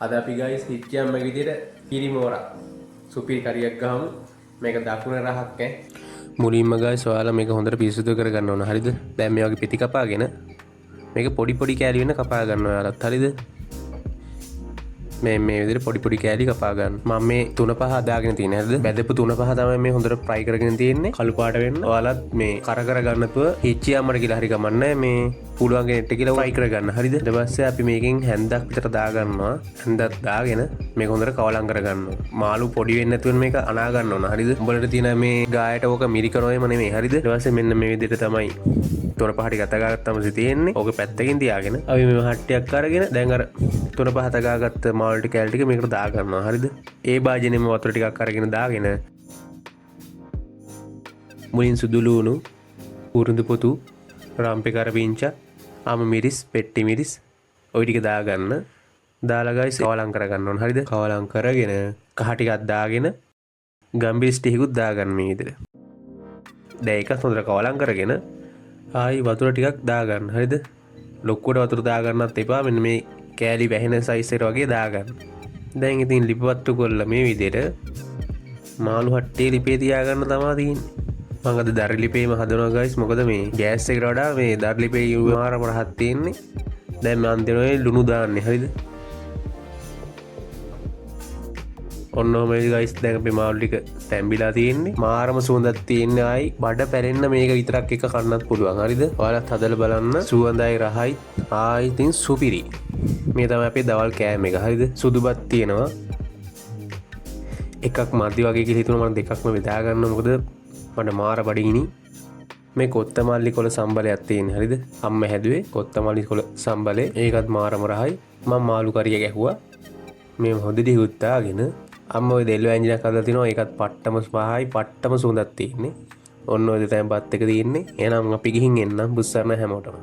අද අපි ගයිස් හිච්චියම්ම විදිහට කිරිමෝරා සුපිරි කරියක් ගහමු. මේක දකුණ රහක් ඈ. මුලින්ම ගයිස් ඔයාලා මේක හොඳට පිරිසිදු කරගන්න ඕන. හරිද? දැන් මේ වගේ පිටි කපාගෙන මේක පොඩි පොඩි කෑලි වෙන කපා ගන්න ඔයාලත්. හරිද? මේ විදිහට පොඩි පොඩි කෑලි කපා ගන්න. මම මේ 3-5 හදාගෙන තියෙනවා. හරිද? බැදපු 3-5 තමයි මේ හොඳට ෆ්‍රයි කරගෙන තියෙන්නේ. කළු පාට වෙන්න. ඔයාලත් මේ කර ගන්නතුව හිච්චියම්මට කියලා හරි ගමන්නේ මේ පුළුවන් ගෙනෙට් එක කියලා ෆ්‍රයි කරගන්න. හරිද? ඊට පස්සේ අපි මේකෙන් හැන්දක් විතර දා ගන්නවා. හැන්දක් දාගෙන මේක හොඳට කවලම් කරගන්නවා. මාළු පොඩි වෙන්නේ නැතුව මේක අනා ගන්න ඕන. හරිද? උඹලට තියෙන මේ ගායට ඕක මිරිකනොයම නෙමෙයි. හරිද? ඊට පස්සේ මෙන්න මේ විදිහට තමයි 3-5 ගත ගාගත්තම තියෙන්නේ. ඕක පැත්තකින් තියාගෙන අපි මේ හට්ටියක් අරගෙන දැන් අර 3-5 ගාගත්ත මාළු ටික කැල් ටික මේකට දා ගන්නවා. හරිද? ඒ භාජනෙම වතුර ටිකක් අරගෙන දාගෙන මුලින් සුදු ලුණු, උරුඳු පොතු, රම්පේ කරපිංචා, ආම මිරිස්, පෙට්ටි මිරිස් ඔය ටික දාගන්න. දාලා ගයිස් කවලම් කරගන්න ඕන. හරිද? කවලම් කරගෙන කහ ටිකක් දාගෙන ගම්බිස් ටිකකුත් දාගන්න මේ විදිහට. දැන් ඒක හොඳට කවලම් කරගෙන ආයි වතුර ටිකක් දාගන්න. හරිද? ලොකුවට වතුර දාගන්නත් එපා. මෙන්න මේ කෑලි වැහෙන සයිස් එකට වගේ දාගන්න. දැන් ඉතින් ලිපවත්තු කරලා මේ විදිහට මාළු හට්ටියේ ලිපේ තියාගන්න තමයි තියෙන්නේ. මම අද දර ලිපේම හදනවා ගයිස්. මොකද මේ ගෑස් එකට වඩා මේ දර ලිපේ මාරම රහත් තියෙන්නේ. දැන් මම අන්තිමේ ලුණු දාන්නේ. හරිද? ඔන්න ඔහමයි ගයිස්. දැන් අපේ මාළු ටික තැම්බිලා තියෙන්නේ. මාරම සුවඳක් තියෙන්නේ. ආයි බඩ පැලෙන්න මේක විතරක් එක කන්නත් පුළුවන්. හරිද? ඔයාලත් හදලා බලන්න. සුවඳයි රහයි. ආයි ඉතින් සුපිරි. මේ තමයි අපේ දවල් කෑම එක. හරිද? සුදුබත් තියෙනවා. එකක් මදි වගේ කියලා හිතුණා. මම දෙකක්ම බෙදා ගන්නවා. මොකද මට මාර බඩගිනි. මේ කොත්තමල්ලි කොළ සම්බලයක් තියෙන. හරිද? අම්ම හැදුවේ කොත්තමල්ලි කොළ සම්බලේ. ඒකත් මාරම රහයි. මම මාළු කරිය ගැහුවා. මේ හොඳට හිවුත්තාගෙන අම්ම ඔය දෙල්ල ඇන්ජිනක් හදලා තිනවා. ඒකත් පට්ටම පහයි පට්ටම සුවඳක් තියෙන්නේ. ඔන්න ඔය දෙතෙන් බත් එක තියෙන්නේ. එහෙනම් අපි ගිහින් එන්නම් බුස්සන්න හැමෝටම.